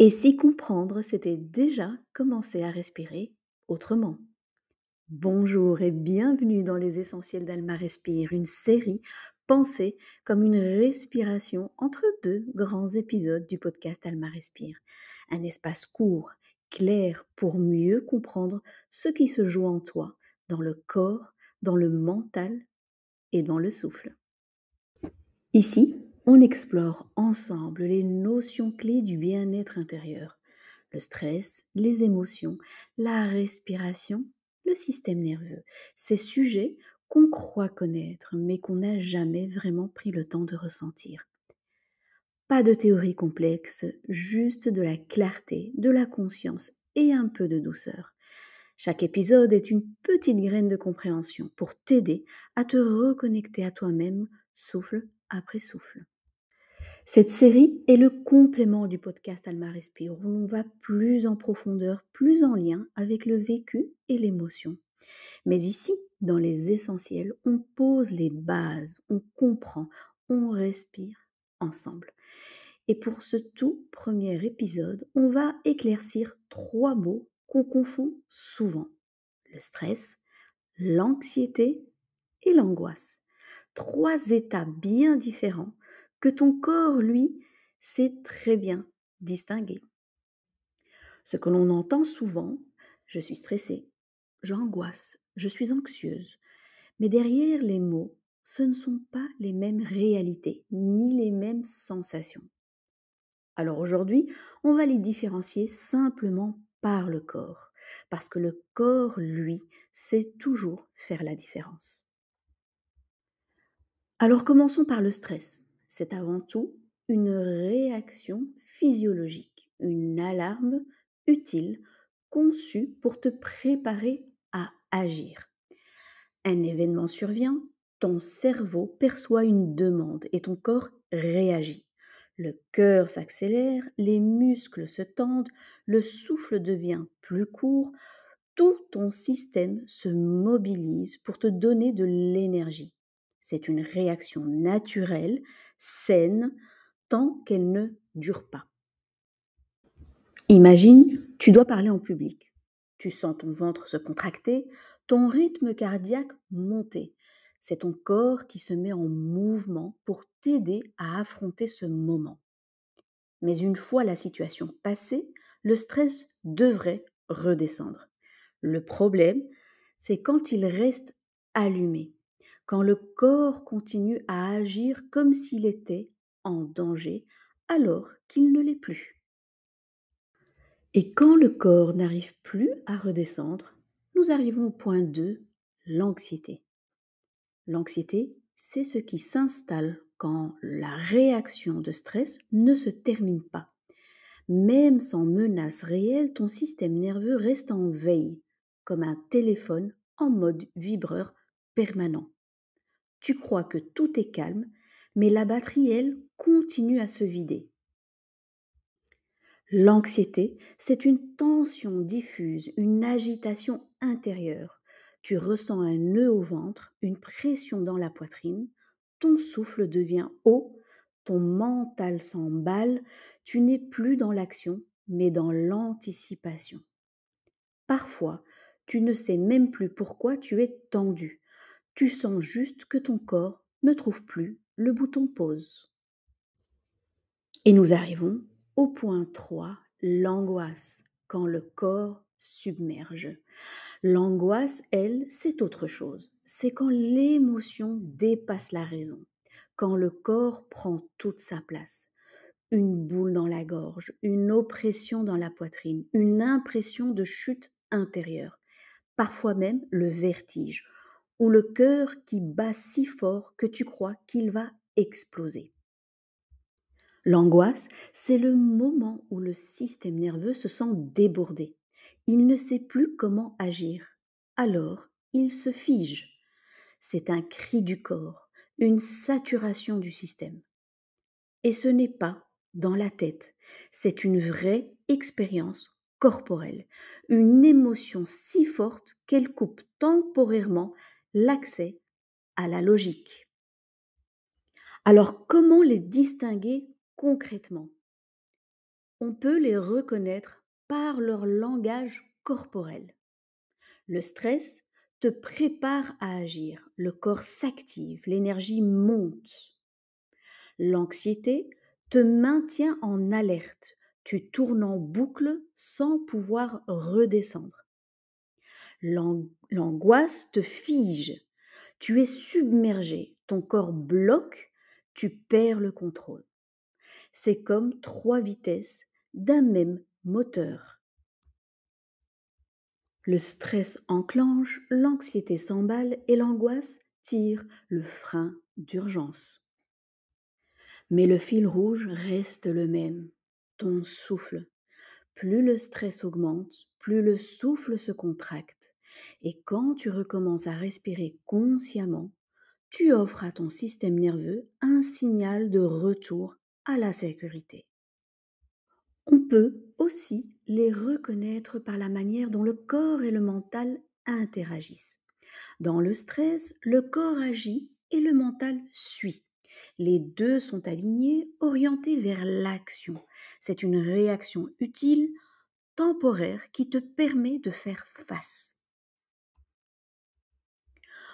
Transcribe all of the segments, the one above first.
Et si comprendre, c'était déjà commencer à respirer autrement. Bonjour et bienvenue dans les Essentiels d'Alma Respire, une série pensée comme une respiration entre deux grands épisodes du podcast Alma Respire. Un espace court, clair pour mieux comprendre ce qui se joue en toi, dans le corps, dans le mental et dans le souffle. Ici, on explore ensemble les notions clés du bien-être intérieur, le stress, les émotions, la respiration, le système nerveux. Ces sujets qu'on croit connaître mais qu'on n'a jamais vraiment pris le temps de ressentir. Pas de théorie complexe, juste de la clarté, de la conscience et un peu de douceur. Chaque épisode est une petite graine de compréhension pour t'aider à te reconnecter à toi-même, souffle après souffle. Cette série est le complément du podcast Alma Respire où l'on va plus en profondeur, plus en lien avec le vécu et l'émotion. Mais ici, dans les essentiels, on pose les bases, on comprend, on respire ensemble. Et pour ce tout premier épisode, on va éclaircir 3 mots qu'on confond souvent. Le stress, l'anxiété et l'angoisse. 3 états bien différents que ton corps, lui, sait très bien distinguer. Ce que l'on entend souvent, je suis stressée, j'angoisse, je suis anxieuse. Mais derrière les mots, ce ne sont pas les mêmes réalités, ni les mêmes sensations. Alors aujourd'hui, on va les différencier simplement par le corps, parce que le corps, lui, sait toujours faire la différence. Alors commençons par le stress. C'est avant tout une réaction physiologique, une alarme utile conçue pour te préparer à agir. Un événement survient, ton cerveau perçoit une demande et ton corps réagit. Le cœur s'accélère, les muscles se tendent, le souffle devient plus court, tout ton système se mobilise pour te donner de l'énergie. C'est une réaction naturelle, saine, tant qu'elle ne dure pas. Imagine, tu dois parler en public. Tu sens ton ventre se contracter, ton rythme cardiaque monter. C'est ton corps qui se met en mouvement pour t'aider à affronter ce moment. Mais une fois la situation passée, le stress devrait redescendre. Le problème, c'est quand il reste allumé, quand le corps continue à agir comme s'il était en danger alors qu'il ne l'est plus. Et quand le corps n'arrive plus à redescendre, nous arrivons au point 2, l'anxiété. L'anxiété, c'est ce qui s'installe quand la réaction de stress ne se termine pas. Même sans menace réelle, ton système nerveux reste en veille, comme un téléphone en mode vibreur permanent. Tu crois que tout est calme, mais la batterie, elle, continue à se vider. L'anxiété, c'est une tension diffuse, une agitation intérieure. Tu ressens un nœud au ventre, une pression dans la poitrine, ton souffle devient haut, ton mental s'emballe, tu n'es plus dans l'action, mais dans l'anticipation. Parfois, tu ne sais même plus pourquoi tu es tendu. Tu sens juste que ton corps ne trouve plus le bouton pause. Et nous arrivons au point 3, l'angoisse, quand le corps submerge. L'angoisse, elle, c'est autre chose. C'est quand l'émotion dépasse la raison, quand le corps prend toute sa place. Une boule dans la gorge, une oppression dans la poitrine, une impression de chute intérieure, parfois même le vertige, ou le cœur qui bat si fort que tu crois qu'il va exploser. L'angoisse, c'est le moment où le système nerveux se sent débordé. Il ne sait plus comment agir. Alors, il se fige. C'est un cri du corps, une saturation du système. Et ce n'est pas dans la tête, c'est une vraie expérience corporelle, une émotion si forte qu'elle coupe temporairement l'accès à la logique. Alors, comment les distinguer concrètement? On peut les reconnaître par leur langage corporel. Le stress te prépare à agir, le corps s'active, l'énergie monte. L'anxiété te maintient en alerte, tu tournes en boucle sans pouvoir redescendre. L'angoisse te fige, tu es submergé, ton corps bloque, tu perds le contrôle. C'est comme trois vitesses d'un même moteur. Le stress enclenche, l'anxiété s'emballe et l'angoisse tire le frein d'urgence. Mais le fil rouge reste le même, ton souffle. Plus le stress augmente, plus le souffle se contracte. Et quand tu recommences à respirer consciemment, tu offres à ton système nerveux un signal de retour à la sécurité. On peut aussi les reconnaître par la manière dont le corps et le mental interagissent. Dans le stress, le corps agit et le mental suit. Les deux sont alignés, orientés vers l'action. C'est une réaction utile, temporaire, qui te permet de faire face.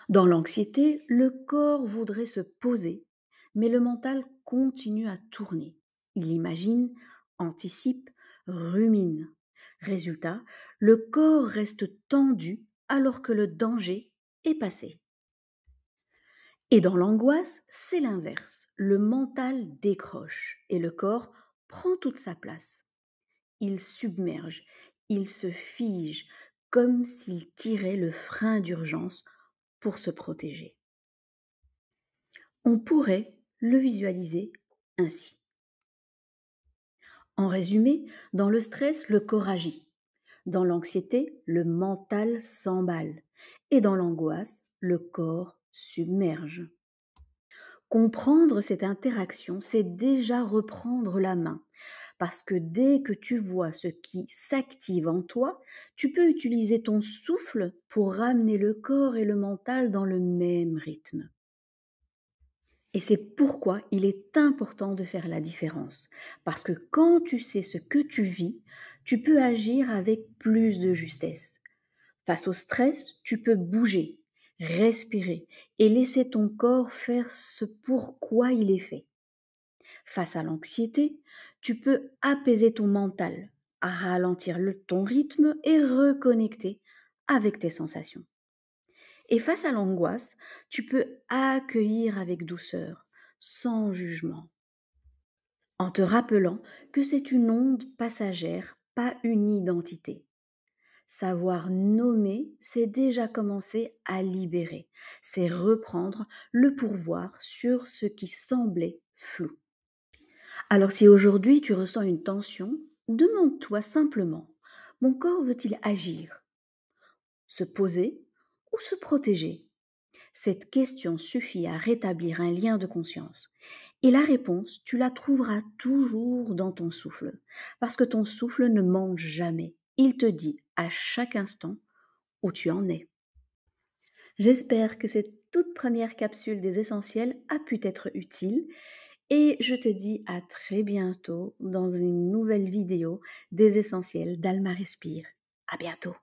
Dans l'anxiété, le corps voudrait se poser, mais le mental continue à tourner. Il imagine, anticipe, rumine. Résultat, le corps reste tendu alors que le danger est passé. Et dans l'angoisse, c'est l'inverse. Le mental décroche et le corps prend toute sa place. Il submerge, il se fige, comme s'il tirait le frein d'urgence pour se protéger. On pourrait le visualiser ainsi. En résumé, dans le stress, le corps agit. Dans l'anxiété, le mental s'emballe. Et dans l'angoisse, le corps submerge. Comprendre cette interaction, c'est déjà reprendre la main. Parce que dès que tu vois ce qui s'active en toi, tu peux utiliser ton souffle pour ramener le corps et le mental dans le même rythme. Et c'est pourquoi il est important de faire la différence. Parce que quand tu sais ce que tu vis, tu peux agir avec plus de justesse. Face au stress, tu peux bouger, respirer et laisser ton corps faire ce pourquoi il est fait. Face à l'anxiété, tu peux apaiser ton mental, ralentir ton rythme et reconnecter avec tes sensations. Et face à l'angoisse, tu peux accueillir avec douceur, sans jugement, en te rappelant que c'est une onde passagère, pas une identité. Savoir nommer, c'est déjà commencer à libérer, c'est reprendre le pouvoir sur ce qui semblait flou. Alors si aujourd'hui tu ressens une tension, demande-toi simplement, mon corps veut-il agir, se poser ou se protéger? Cette question suffit à rétablir un lien de conscience. Et la réponse, tu la trouveras toujours dans ton souffle, parce que ton souffle ne ment jamais. Il te dit à chaque instant où tu en es. J'espère que cette toute première capsule des essentiels a pu être utile et je te dis à très bientôt dans une nouvelle vidéo des essentiels d'Alma Respire. À bientôt.